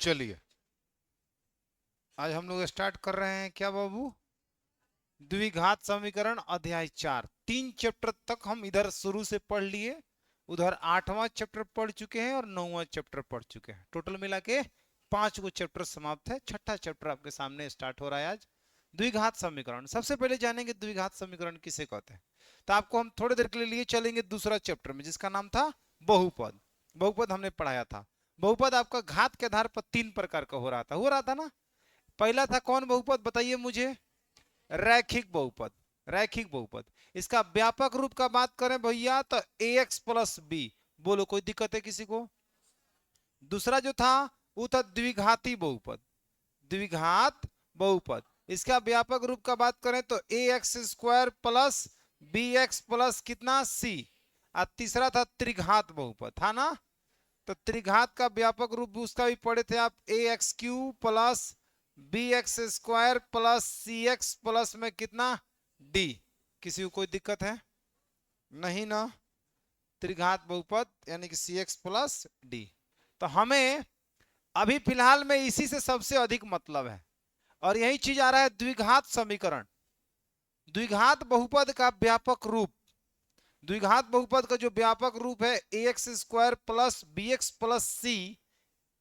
चलिए आज हम लोग स्टार्ट कर रहे हैं क्या बाबू, द्विघात समीकरण अध्याय 4। 3 चैप्टर तक हम इधर शुरू से पढ़ लिए, उधर 8वां चैप्टर पढ़ चुके हैं और 9वां चैप्टर पढ़ चुके हैं। टोटल मिला के 5 चैप्टर समाप्त है। छठा चैप्टर आपके सामने स्टार्ट हो रहा है आज, द्विघात समीकरण। सबसे पहले जानेंगे द्विघात समीकरण किसे कहते हैं। तो आपको हम थोड़ी देर के लिए लिए चलेंगे दूसरा चैप्टर में, जिसका नाम था बहुपद। बहुपद हमने पढ़ाया था। बहुपद आपका घात के आधार पर 3 प्रकार का हो रहा था ना। पहला था कौन बहुपद बताइए मुझे, रैखिक बहुपद। रैखिक बहुपद, इसका व्यापक रूप का बात करें भैया तो ax प्लस बी। बोलो कोई दिक्कत है किसी को। दूसरा जो था वो था द्विघाती बहुपद, द्विघात बहुपद। इसका व्यापक रूप का बात करें तो ax square plus B X plus कितना c। और तीसरा था त्रिघात बहुपद, था ना। तो त्रिघात का व्यापक रूप उसका भी पढ़े थे आप, A X cube plus B X square plus C X plus में कितना डी। किसी को कोई दिक्कत है नहीं ना। त्रिघात बहुपद यानी कि सी एक्स प्लस डी। तो हमें अभी फिलहाल में इसी से सबसे अधिक मतलब है, और यही चीज आ रहा है द्विघात समीकरण। द्विघात बहुपद का व्यापक रूप, द्विघात बहुपद का जो व्यापक रूप है A X square plus B X plus C,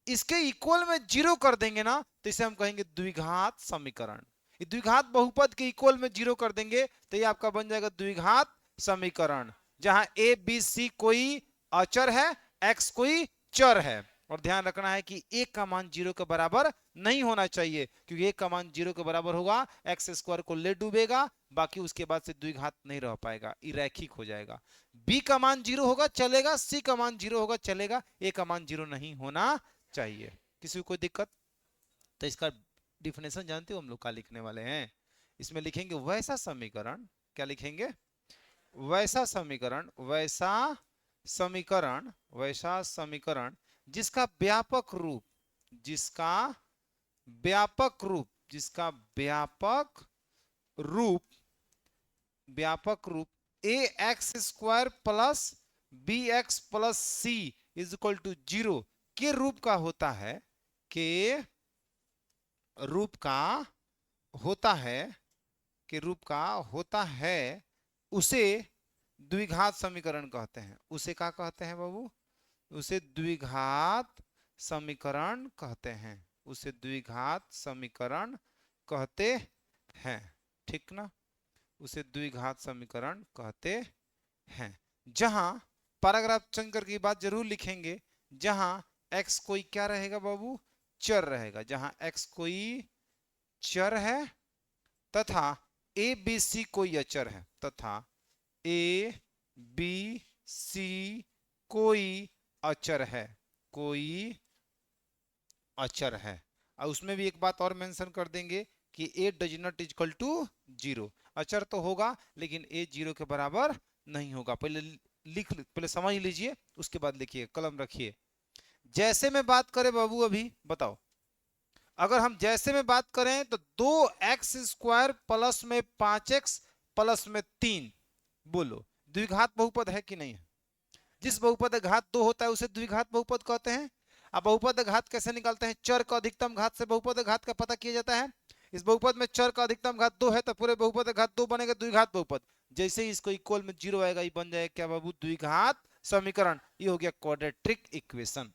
इसके इक्वल में जीरो कर देंगे ना तो इसे हम कहेंगे द्विघात समीकरण। द्विघात बहुपद के इक्वल में जीरो कर देंगे तो ये आपका बन जाएगा द्विघात समीकरण, जहां ए बी सी कोई अचर है, एक्स कोई चर है। और ध्यान रखना है कि एक का मान जीरो के बराबर नहीं होना चाहिए, क्योंकि एक का मान जीरो के बराबर होगा एक्स स्क्वायर को ले डूबेगा, बाकी उसके बाद से द्विघात नहीं रह पाएगा, इरैखिक हो जाएगा। बी का मान जीरो होगा चलेगा, सी का मान जीरो होगा चलेगा, ए का मान जीरो नहीं होना चाहिए। किसी को कोई दिक्कत। तो इसका डिफिनेशन जानते हो हम लोग क्या लिखने वाले हैं। इसमें लिखेंगे वैसा समीकरण, क्या लिखेंगे, वैसा समीकरण, वैसा समीकरण, वैसा समीकरण जिसका व्यापक रूप, जिसका व्यापक रूप, जिसका व्यापक रूप, व्यापक रूप A X square plus B X plus C is equal to zero के रूप का होता है, के रूप का होता है, के रूप का होता है, उसे द्विघात समीकरण कहते हैं। उसे क्या कहते हैं बाबू, उसे द्विघात समीकरण कहते हैं, उसे द्विघात समीकरण कहते हैं। ठीक ना, उसे द्विघात समीकरण कहते हैं। जहां पैराग्राफ चंकर की बात जरूर लिखेंगे, जहां x कोई क्या रहेगा बाबू, चर रहेगा। जहां x कोई चर है तथा ए बी सी कोई अचर है, तथा ए बी सी कोई अचर है, कोई अचर है। और उसमें भी एक बात और मेंशन कर देंगे कि A does not equal to zero. अचर तो होगा लेकिन ए जीरो के बराबर नहीं होगा। पहले पहले समझ लीजिए, उसके बाद लिखिए, कलम रखिए। जैसे में बात करें बाबू, अभी बताओ, अगर हम जैसे में बात करें तो 2x² प्लस में 5x प्लस में 3, बोलो द्विघात बहुपद है कि नहीं है। जिस बहुपद घात 2 होता है उसे द्विघात बहुपद कहते हैं। अब बहुपद घात कैसे निकालते हैं, चर का अधिकतम घात से बहुपद घात का पता किया जाता है। इस बहुपद में चर का अधिकतम घात 2 है तो पूरे बहुपद घात 2 बनेगा द्विघात बहुपद। जैसे ही इसको इक्वल में जीरो आएगा ये बन जाएगा क्या बाबू, द्विघात समीकरण। ये हो गया क्वाड्रेटिक इक्वेशन।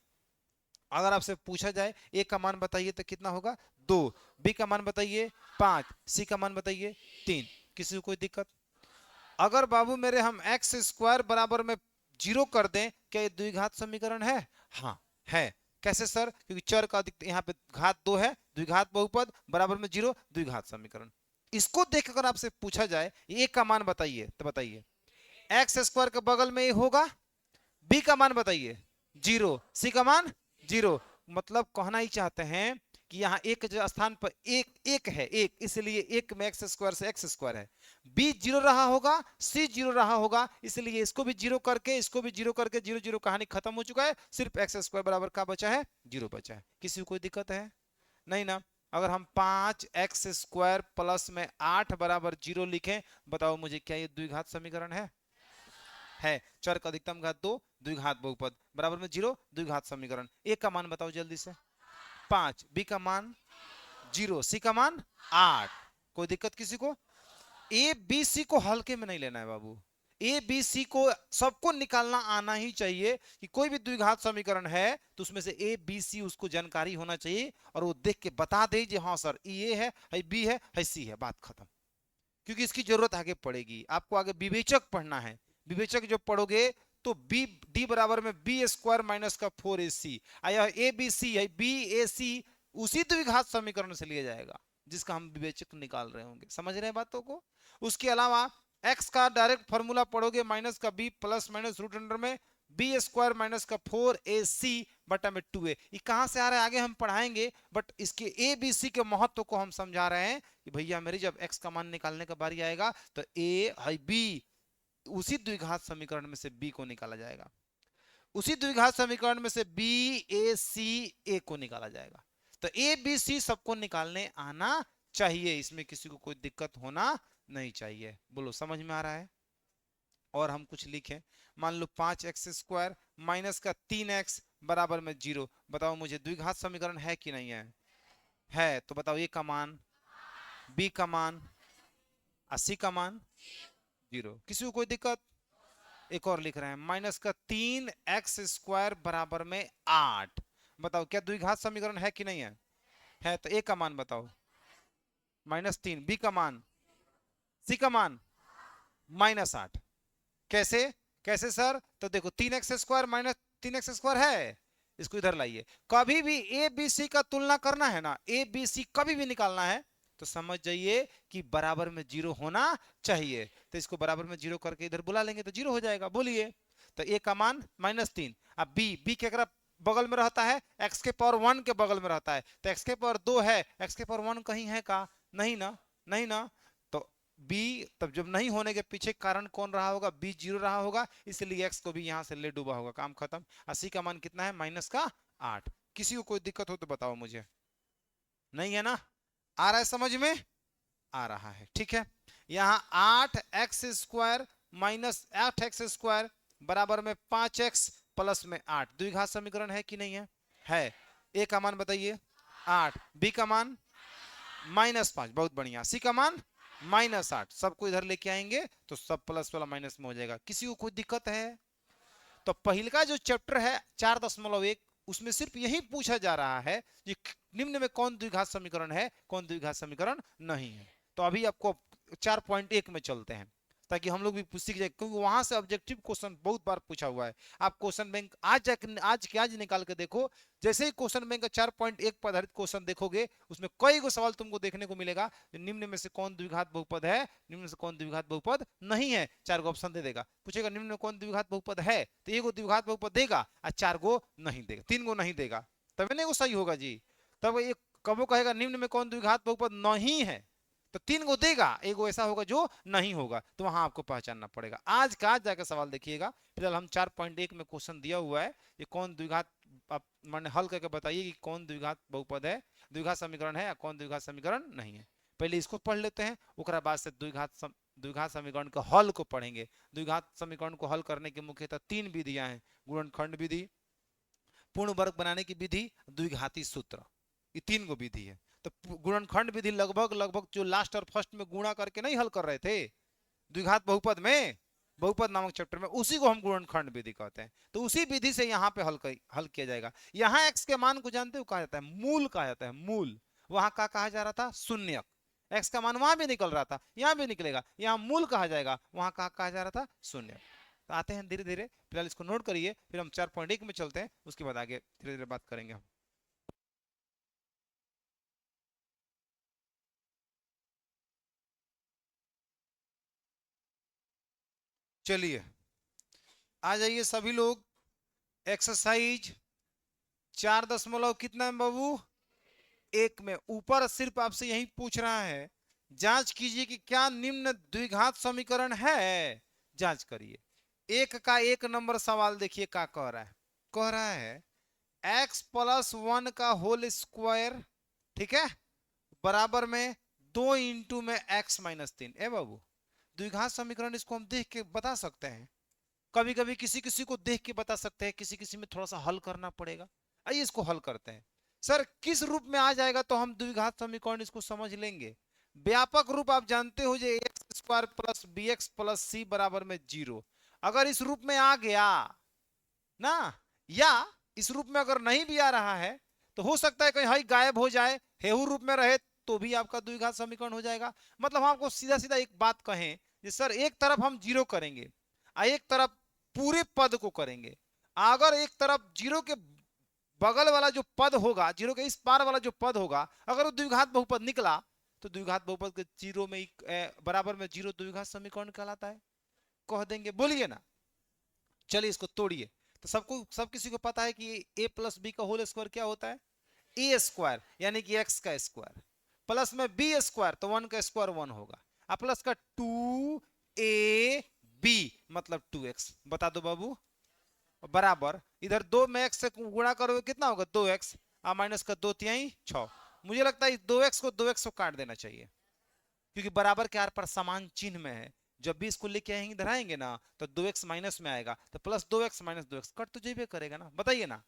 अगर आपसे पूछा जाए ए का मान बताइए तो कितना होगा 2, बी का मान बताइए 5, सी का मान बताइए 3। किसी को कोई दिक्कत। अगर बाबू मेरे हम एक्स स्क्वायर बराबर में जीरो कर दें, क्या ये द्विघात समीकरण है। हाँ है। कैसे सर, क्योंकि चर का अधिक यहाँ पे घात 2 है, द्विघात बहुपद बराबर में जीरो, द्विघात समीकरण। इसको देखकर आपसे पूछा जाए ए का मान बताइए तो बताइए एक्स स्क्वायर के बगल में ये होगा, बी का मान बताइए जीरो, सी का मान जीरो। मतलब कहना ही चाहते हैं कि यहाँ एक स्थान पर एक एक है, एक, इसलिए एक में एक्स स्क्वायर से एक्स स्क्वायर है। बी जीरो रहा होगा, सी जीरो रहा होगा, इसलिए इसको भी जीरो करके, इसको भी जीरो करके, जीरो जीरो कहानी खत्म हो चुका है। सिर्फ एक्स स्क्वायर बराबर का बचा है, जीरो बचा है। किसी को कोई दिक्कत है नहीं ना। अगर हम 5x² प्लस में 8 बराबर जीरो लिखें, बताओ मुझे क्या ये द्विघात समीकरण है। चर का अधिकतम घात 2, द्विघात बहुपद बराबर में जीरो, द्विघात समीकरण। एक का मान बताओ जल्दी से, 5, बी का मान 0, सी का मान 8। कोई दिक्कत किसी को? ए बी सी को हल्के में नहीं लेना है बाबू। ए बी सी को सबको निकालना आना ही चाहिए कि कोई भी द्विघात समीकरण है तो उसमें से ए बी सी उसको जानकारी होना चाहिए और वो देख के बता दे जी हाँ सर ये है बी है सी है, बात खत्म। क्योंकि इसकी जरूरत आगे पड़ेगी, आपको आगे विवेचक पढ़ना है। विवेचक जब पढ़ोगे तो बी डी बराबर में बी स्क्वायर माइनस का 4ac, यह ए बी सी है बी ए सी उसी द्विघात समीकरण से लिया जाएगा जिसका हम विवेचक निकाल रहे होंगे। समझ रहे हैं बातों को? उसके अलावा x का डायरेक्ट फॉर्मूला पढ़ोगे माइनस का b plus minus root under में बी स्क्वायर माइनस का 4ac बटा में 2a। ये कहां से आ रहा है आगे हम पढ़ाएंगे, बट इसके ए बी सी के महत्व को हम समझा रहे हैं कि भैया मेरी जब x का मान निकालने का बारी आएगा तो a है b, उसी द्विघात समीकरण में से b को निकाला जाएगा, उसी द्विघात समीकरण में से बी ए सी ए को निकाला जाएगा। तो ए बी सी सबको निकालने आना चाहिए, इसमें किसी को कोई दिक्कत होना नहीं चाहिए। बोलो समझ में आ रहा है? और हम कुछ लिखें, मान लो 5x स्क्वायर माइनस का 3x बराबर में 0। बताओ मुझे द्विघात समीकरण है कि नहीं है तो बताओ ए का मान, बी का मान, सी का मान 0। किसी को कोई दिक्कत? एक और लिख रहे हैं, माइनस का 3x स्क्वायर बराबर में 8। बताओ क्या द्विघात समीकरण है कि नहीं है तो ए का मान बताओ -3, बी का मान, सी का मान -8। कैसे कैसे सर? तो देखो 3x square minus 3x square है, इसको इधर लाइए। कभी भी ए बी सी का तुलना करना है ना, ए बी सी कभी भी निकालना है तो समझ जाइए कि बराबर में 0 होना चाहिए। तो इसको बराबर में 0 करके इधर बुला लेंगे तो 0 हो जाएगा। बोलिए, तो ए का मान -3। अब बी के अगर बगल में रहता है x के पावर 1 के बगल में रहता है तो x के पावर 2 है, x के पावर 1 कहीं है का? नहीं ना, नहीं ना। तो b तब जब नहीं होने के पीछे कारण कौन रहा होगा? b 0 रहा होगा, इसलिए x को भी यहां से ले डूबा होगा, काम खत्म। सी का मान कितना है? -8। किसी को कोई दिक्कत हो तो बताओ मुझे। नहीं है ना? आ रहा है समझ में? आ रहा है, ठीक है। यहां 8x square minus 8x square बराबर में 5x प्लस में 8 द्विघात समीकरण है कि नहीं है? ए का मान बताइए 8, बी का मान -5, बहुत बढ़िया, सी का मान -8। सबको इधर लेके आएंगे तो सब प्लस वाला माइनस में हो जाएगा। किसी को कोई दिक्कत है? तो पहले का जो चैप्टर है 4.1 उसमें सिर्फ यही पूछा जा रहा है कि निम्न में कौन द्विघात समीकरण है, कौन द्विघात समीकरण नहीं है। तो अभी आपको 4.1 में चलते हैं ताकि हम लोग भी सीख जाए, क्योंकि वहां से ऑब्जेक्टिव क्वेश्चन बहुत बार पूछा हुआ है। आप क्वेश्चन बैंक आज निकाल के देखो, जैसे ही क्वेश्चन बैंक का 4.1 पर आधारित क्वेश्चन देखोगे उसमें कई गो सवाल तुमको देखने को मिलेगा। निम्न में से कौन द्विघात बहुपद है, निम्न में से कौन द्विघात बहुपद नहीं है, 4 गो ऑप्शन दे देगा। पूछेगा निम्न में कौन द्विघात बहुपद है तो एगो द्विघात बहुपद देगा और 4 गो नहीं देगा, 3 गो नहीं देगा, तभी नहीं वो सही होगा जी। तब एक कबो कहेगा निम्न में कौन द्विघात बहुपद नहीं है तो 3 गो देगा, एगो ऐसा होगा जो नहीं होगा, तो वहां आपको पहचानना पड़ेगा। आज का आज जाकर सवाल देखिएगा। फिलहाल हम 4.1 में क्वेश्चन दिया हुआ है, ये कौन द्विघात, आप मैंने हल करके बताइए कि कौन द्विघात बहुपद है, द्विघात समीकरण है या कौन द्विघात समीकरण नहीं है। पहले इसको पढ़ लेते हैं, उसके बाद से द्विघात समीकरण के हल को पढ़ेंगे। द्विघात समीकरण को हल करने की मुख्यतः 3 विधियां हैं, गुणनखंड विधि, पूर्ण वर्ग बनाने की विधि, द्विघाती सूत्र, ये 3 गो विधि है। तो गुणनखंड विधि लगभग जो लास्ट और फर्स्ट में गुणा करके नहीं हल कर रहे थे द्विघात बहुपद में, बहुपद नामक चैप्टर में, उसी को हम गुणनखंड विधि कहते हैं। तो उसी विधि से यहाँ पे हल किया जाएगा। यहाँ x के मान को जानते हो कहा जाता है मूल, कहा जाता है मूल। वहां का कहा जा रहा था शून्यक, x का मान वहां भी निकल रहा था, यहाँ भी निकलेगा, यहाँ मूल कहा जाएगा, वहां कहा जा रहा था शून्यक। तो आते हैं धीरे धीरे, फिलहाल इसको नोट करिए, फिर हम 4.1 में चलते हैं, उसके बाद आगे धीरे धीरे बात करेंगे हम। चलिए आ जाइए सभी लोग, एक्सरसाइज 4 कितना है बाबू? 1 में। ऊपर सिर्फ आपसे यही पूछ रहा है, जांच कीजिए कि क्या निम्न द्विघात समीकरण है, जांच करिए। 1 का 1 नंबर सवाल देखिए क्या कह रहा है, कह रहा है x प्लस 1 का होल स्क्वायर, ठीक है, बराबर में 2 इंटू में x माइनस 3। ए बाबू, द्विघात समीकरण इसको हम देख के बता सकते हैं, कभी कभी किसी किसी को देख के बता सकते हैं, किसी किसी में थोड़ा सा हल करना पड़ेगा। आइए इसको हल करते हैं। सर किस रूप में आ जाएगा तो हम द्विघात समीकरण इसको समझ लेंगे। व्यापक रूप आप जानते हो जो X square plus B X plus C बराबर में 0। अगर इस रूप में आ गया ना, या इस रूप में अगर नहीं भी आ रहा है तो हो सकता है कहीं हाई गायब हो जाए, हेहू रूप में रहे तो भी आपका द्विघात समीकरण हो जाएगा। मतलब हम आपको सीधा सीधा एक बात कहें कि सर एक तरफ हम 0 करेंगे और एक तरफ पूरे पद को करेंगे। अगर एक तरफ 0 के बगल वाला जो पद होगा, 0 के इस पार वाला जो पद होगा, अगर वो द्विघात बहुपद निकला तो द्विघात बहुपद के 0 में बराबर में 0 द्विघात समीकरण कहलाता है। कह देंगे, बोलिए ना। चलिए इसको तोड़िए। तो सब किसी को पता है कि a प्लस बी का होल स्क्वायर क्या होता है, ए स्क्वायर यानी कि एक्स का स्क्वायर प्लस में बी स्क्वायर तो 1 का स्क्वायर 1 होगा, और प्लस का 2ab मतलब 2x। बता दो बाबू, बराबर इधर 2 में x से गुणा करोगे कितना होगा 2x, और माइनस का 2 तिहाई 6। मुझे लगता है 2x को 2x को काट देना चाहिए, क्योंकि बराबर के आर पर समान चिन्ह में है। जब भी इसको लेके आएंगे इधर आएंगे ना तो 2x माइनस में आएगा, तो plus 2x minus 2x cut तो जेबे करेगा ना। बताइए ना,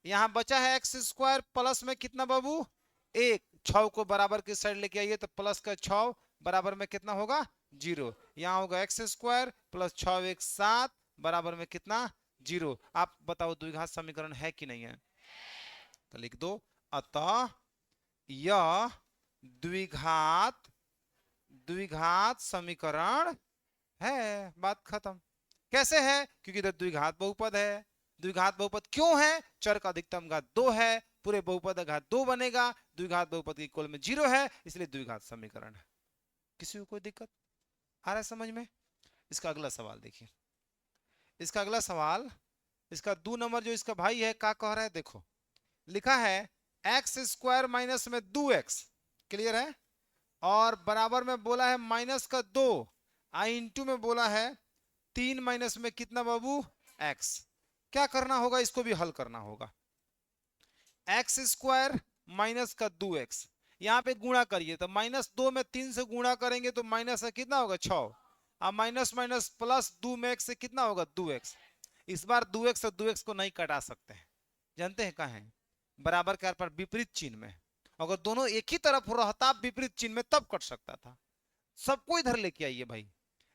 यहाँ बचा है एक्स स्क्वायर प्लस में कितना बाबू 1, 6 को बराबर की साइड लेके आइए तो प्लस का 6 बराबर में कितना होगा 0। यहाँ होगा एक्स स्क्वायर प्लस 6 1 7 बराबर में कितना 0। आप बताओ द्विघात समीकरण है कि नहीं है, तो लिख दो अतः यह द्विघात द्विघात समीकरण है। बात खत्म। कैसे है, क्योंकि इधर द्विघात बहुपद है। द्विघात बहुपद क्यों है, चर का अधिकतम घात 2 है, पूरे बहुपद का घात 2 बनेगा, द्विघात बहुपद की कुल में 0 है, इसलिए द्विघात समीकरण है। किसी को कोई दिक्कत आ रहा है समझ में? इसका अगला सवाल देखिए। इसका अगला सवाल, इसका 2 नंबर जो इसका भाई है क्या कह रहा है, देखो लिखा है एक्स स्क्वायर माइनस में 2x, क्लियर है, और बराबर में बोला है माइनस का 2, आई इंटू में बोला है 3 माइनस में कितना बाबू x। क्या करना होगा, इसको भी हल करना होगा। एक्स स्क्वायर माइनस का 2x, यहाँ पे गुणा करिए तो माइनस 2 में 3 से गुणा करेंगे तो माइनस का कितना होगा 6, और माइनस माइनस प्लस 2 में x से कितना होगा 2x। इस बार 2x और 2x को नहीं कटा सकते हैं, जानते हैं कहाँ है, बराबर के आर पर विपरीत चिन्ह में। अगर दोनों एक ही तरफ रहता विपरीत चिन्ह में तब कट सकता था। सबको इधर लेके आइए भाई,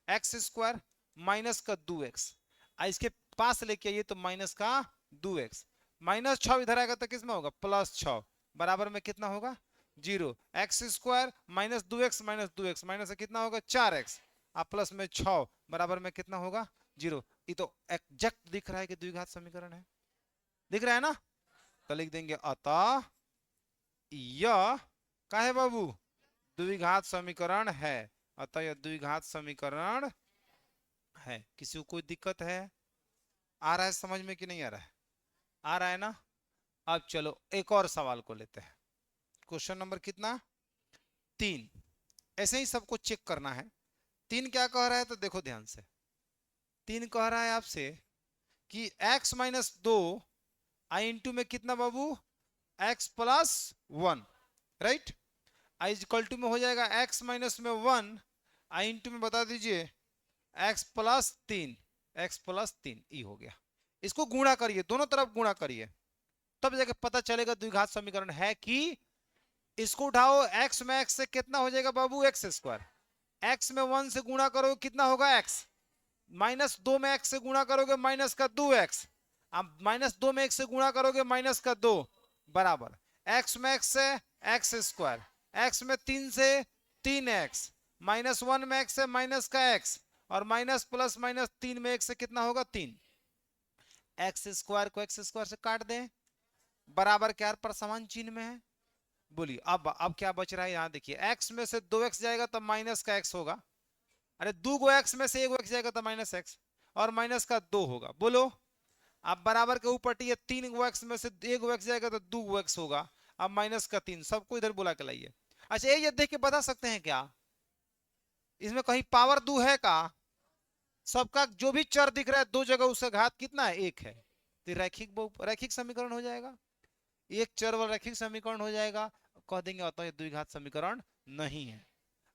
एक्स स्क्वायर माइनस का 2x, इसके पास लेके आइए तो माइनस का 2x, माइनस 6 इधर आएगा तो किसमें होगा प्लस 6 बराबर में कितना होगा 0। X square minus 2x minus से कितना होगा 4x, प्लस में 6 बराबर में कितना होगा 0। ये तो एग्जैक्ट दिख रहा है कि द्विघात समीकरण है, दिख रहा है ना। तो लिख देंगे अतः यह क्या है बाबू द्विघात समीकरण है, अतः यह द्विघात समीकरण है। किसी को कोई दिक्कत है, आ रहा है समझ में कि नहीं आ रहा है, आ रहा है ना। अब चलो एक और सवाल को लेते हैं, क्वेश्चन नंबर कितना 3। ऐसे ही सबको चेक करना है। 3 क्या कह रहा है, तो देखो ध्यान से, 3 कह रहा है आपसे कि x माइनस 2 आई इंटू में कितना बाबू x plus 1, right, I equal to में हो जाएगा x माइनस में 1 आई इंटू में बता दीजिए x प्लस 3, x प्लस 3 ई हो गया। इसको गुणा करिए, दोनों तरफ गुणा करिए, तब जाके पता चलेगा द्विघात समीकरण है कि। इसको उठाओ, x में x से कितना हो जाएगा बाबू एक्स स्क्वायर, x में 1 से गुणा करोगे कितना होगा x, माइनस 2 में x से गुणा करोगे माइनस का 2x, अब माइनस 2 में x से गुणा करोगे माइनस का 2 बराबर x में x से एक्स स्क्वायर, x में 3 से 3x, माइनस 1 में x से माइनस का x, और माइनस प्लस माइनस 3 में x से कितना होगा 3। एक्स स्क्वायर को एक्स स्क्वायर से काट दें, बराबर के आर पर समान चिन्ह में है। बोलिए अब क्या बच रहा है, यहाँ देखिए x में से 2x जाएगा तो माइनस का x होगा, अरे 2 गो x में से 1 x जाएगा तो माइनस x, और माइनस का 2 होगा। बोलो अब बराबर के ऊपर 3 गो x में से 1 गो x जाएगा तो 2 गो x होगा, अब माइनस का 3, सबको इधर बुला के लाइए। अच्छा ये देख के बता सकते हैं क्या, इसमें कहीं पावर 2 है का, सबका जो भी चर दिख रहा है 2 जगह उसका घात कितना है 1 है, तो रैखिक समीकरण हो जाएगा, एक चर वाला रैखिक समीकरण हो जाएगा। कह देंगे अतः ये द्विघात समीकरण नहीं है।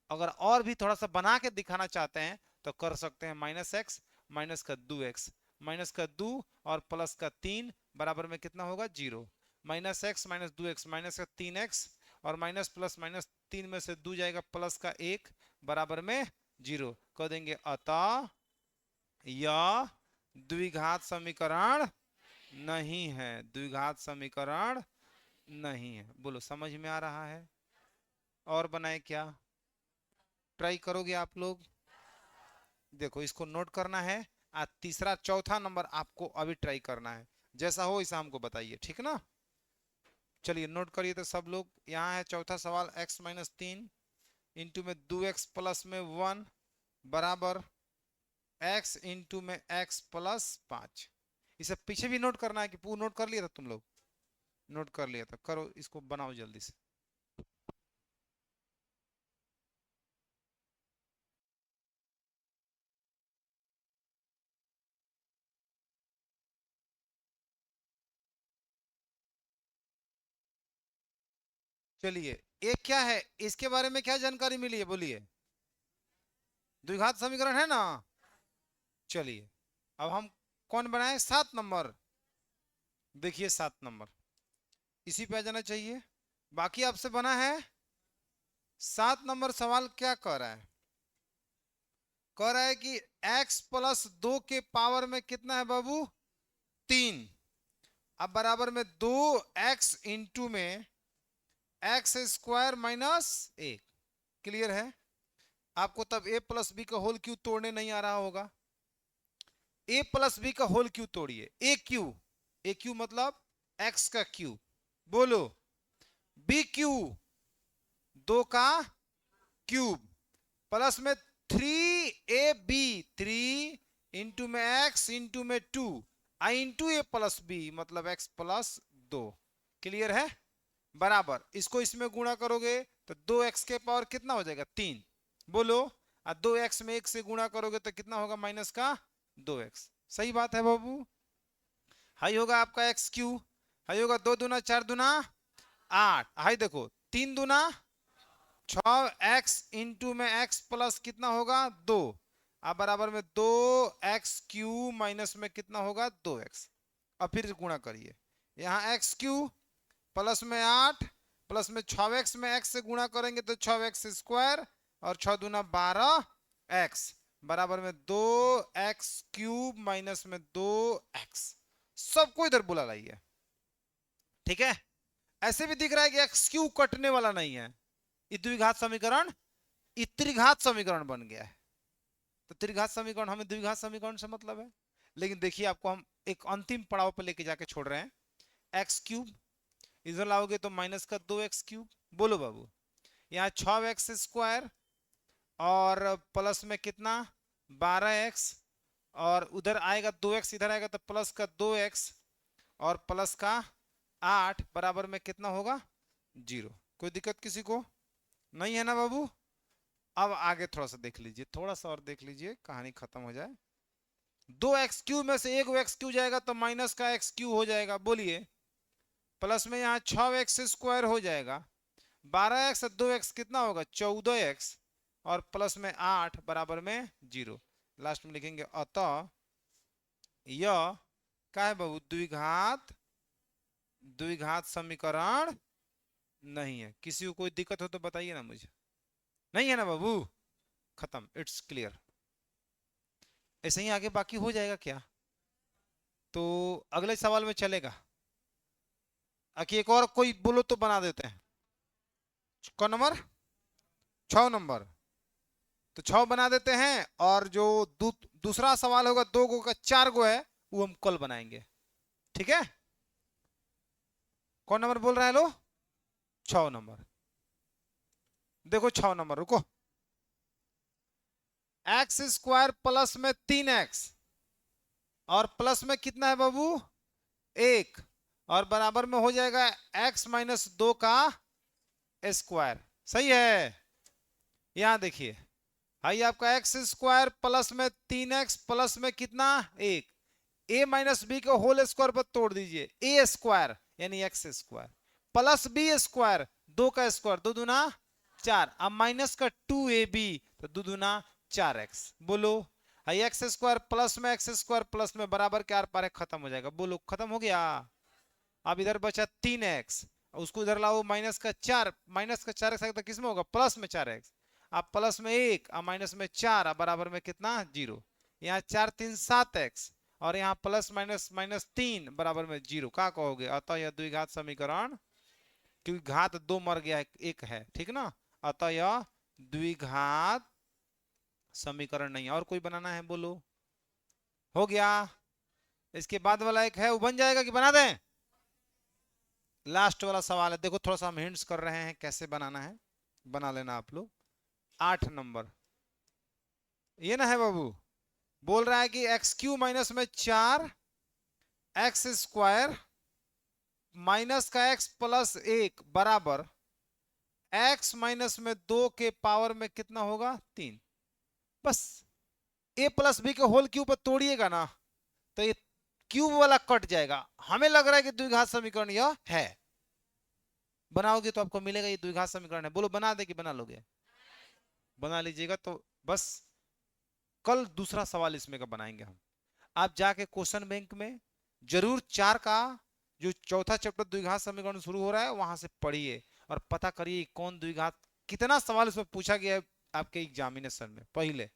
अगर और भी थोड़ा सा बना के दिखाना चाहते हैं तो कर सकते हैं माइनस एक्स माइनस का 2x माइनस का 2 और प्लस का 3 बराबर में कितना होगा 0। Minus x minus 2x minus का 3x और माइनस प्लस माइनस 3 में से 2 जाएगा प्लस का 1 बराबर में 0 कर देंगे। अतः यह द्विघात समीकरण नहीं है, द्विघात समीकरण नहीं है। बोलो समझ में आ रहा है? और बनाए क्या? ट्राई करोगे आप लोग? देखो इसको नोट करना है। तीसरा चौथा नंबर आपको अभी ट्राई करना है, जैसा हो वैसा हमको बताइए, ठीक ना? चलिए नोट करिए तो सब लोग। यहाँ है चौथा सवाल, x माइनस 3 इंटू में 2x प्लस में 1 बराबर x इंटू में x प्लस 5। इसे पीछे भी नोट करना है कि पूरा नोट कर लिया था तुम लोग? नोट कर लिया था, करो इसको, बनाओ जल्दी से। चलिए ये क्या है, इसके बारे में क्या जानकारी मिली है बोलिए? द्विघात समीकरण है ना? चलिए अब हम कौन बनाए? 7 नंबर। देखिए 7 नंबर इसी पे आ जाना चाहिए। बाकी आपसे बना है 7 नंबर सवाल। क्या कह रहा है? कह रहा है कि x प्लस 2 के पावर में कितना है बाबू? 3। अब बराबर में 2x इंटू में एक्स स्क्वायर माइनस 1। क्लियर है? आपको तब a प्लस बी का होल क्यू तोड़ने नहीं आ रहा होगा। a प्लस बी का होल क्यू तोड़िए। ए क्यू मतलब x का क्यू। बोलो बी क्यू 2 का क्यूब प्लस में 3ab 3 इंटू में x इंटू में 2 आई इंटू ए प्लस बी मतलब x प्लस 2। क्लियर है? बराबर इसको इसमें गुणा करोगे तो 2x के पावर कितना हो जाएगा? 3। बोलो 2x में 1 से गुणा करोगे तो कितना होगा? माइनस का 2x। सही बात है बाबू। हाई होगा आपका एक्स क्यू, हाई होगा 2 दूना 4 दूना 8, हाई देखो 3 दूना 6x इंटू में x प्लस कितना होगा? 2। अब बराबर में 2x क्यू माइनस में कितना होगा? 2x। अब फिर गुणा करिए, यहाँ एक्स क्यू प्लस में 8 प्लस में 6x में x से गुणा करेंगे तो 6x स्क्वायर और 6 दूना 12x बराबर में 2x क्यूब माइनस में 2x। सबको इधर बुला लाइए, ठीक है? ऐसे भी दिख रहा है कि x क्यूब कटने वाला नहीं है। द्विघात समीकरण त्रिघात समीकरण बन गया है। तो त्रिघात समीकरण हमें द्विघात समीकरण से मतलब है। लेकिन देखिए आपको हम एक अंतिम पड़ाव पर लेके जाके छोड़ रहे हैं। एक्स क्यूब इधर लाओगे तो माइनस का 2x क्यूब। बोलो बाबू यहाँ 6x स्क्वायर और प्लस में कितना? 12x और उधर आएगा 2x, इधर आएगा तो प्लस का 2x और प्लस का 8 बराबर में कितना होगा? 0। कोई दिक्कत किसी को नहीं है ना बाबू? अब आगे थोड़ा सा देख लीजिए, थोड़ा सा और देख लीजिए, कहानी खत्म हो जाए। 2x क्यूब में से एक x क्यूब जाएगा तो माइनस का x क्यूब हो जाएगा। बोलिए प्लस में यहाँ 6x स्क्वायर हो जाएगा, 12x और 2x कितना होगा? 14x और प्लस में 8 बराबर में 0। लास्ट में लिखेंगे अतः यह क्या है बाबू? द्विघात द्विघात समीकरण नहीं है। किसी को कोई दिक्कत हो तो बताइए ना मुझे। नहीं है ना बाबू? खत्म, इट्स क्लियर। ऐसे ही आगे बाकी हो जाएगा क्या? तो अगले सवाल में चलेगा। आखिर एक और कोई बोलो तो बना देते हैं। कौन नंबर? 6 नंबर। तो 6 बना देते हैं और जो दूसरा सवाल होगा 2 गो का 4 गो है वो हम कल बनाएंगे, ठीक है? कौन नंबर बोल रहा है? लो 6 नंबर। देखो 6 नंबर, रुको। एक्स स्क्वायर प्लस में 3x और प्लस में कितना है बाबू? 1 और बराबर में हो जाएगा x माइनस 2 का स्क्वायर। सही है? यहां देखिए हाई आपका एक्स स्क्वायर प्लस में 3x प्लस में कितना? 1। a माइनस बी को होल स्क्वायर पर तोड़ दीजिए, a स्क्वायर यानी X square plus B square 2 का स्क्वायर 2 दूना 4, अब माइनस का 2ab तो 2 दूना 4x। बोलो एक्स स्क्वायर प्लस में एक्स स्क्वायर प्लस में बराबर के आर पार खत्म हो जाएगा। बोलो खत्म हो गया? अब इधर बचा 3x, उसको इधर लाओ माइनस का 4, माइनस का 4x तो किस में होगा, प्लस में 4x। अब प्लस में 1 और माइनस में 4, अब बराबर में कितना 0। यहाँ 4 3 7x और यहाँ प्लस माइनस माइनस 3 बराबर में 0, क्या कहोगे। अतः यह द्विघात समीकरण, क्योंकि घात 2 मर गया, एक है, ठीक ना, अतः यह द्विघात समीकरण नहीं है। और कोई बनाना है बोलो। हो गया। इसके बाद वाला एक है, वो बन जाएगा कि बना दें। लास्ट वाला सवाल है, देखो थोड़ा सा हम हिंट्स कर रहे हैं कैसे बनाना है, बना लेना आप लोग। 8 नंबर, ये ना है बाबू, बोल रहा है कि एक्स क्यू माइनस में 4 एक्स स्क्वायर माइनस का एक्स प्लस 1 बराबर एक्स माइनस में 2 के पावर में कितना होगा 3। बस ए प्लस बी के होल क्यूब पर तोड़िएगा ना तो ये क्यूब वाला कट जाएगा। हमें लग रहा है कि द्विघात समीकरण यह है, बनाओगे तो आपको मिलेगा ये द्विघात समीकरण है। बोलो बना दे कि बना लोगे, बना लीजिएगा। तो बस कल दूसरा सवाल इसमें का बनाएंगे हम। आप जाके क्वेश्चन बैंक में जरूर 4 का जो चौथा चैप्टर द्विघात समीकरण शुरू हो रहा है वहां से पढ़िए और पता करिए कौन द्विघात, कितना सवाल इसमें पूछा गया है आपके एग्जामिनेशन में। पहले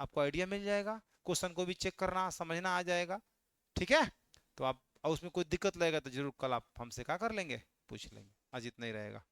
आपको आइडिया मिल जाएगा, क्वेश्चन को भी चेक करना समझना आ जाएगा, ठीक है। तो आप, और उसमें कोई दिक्कत लगेगा तो जरूर कल आप हमसे क्या कर लेंगे, पूछ लेंगे। आज इतना ही रहेगा।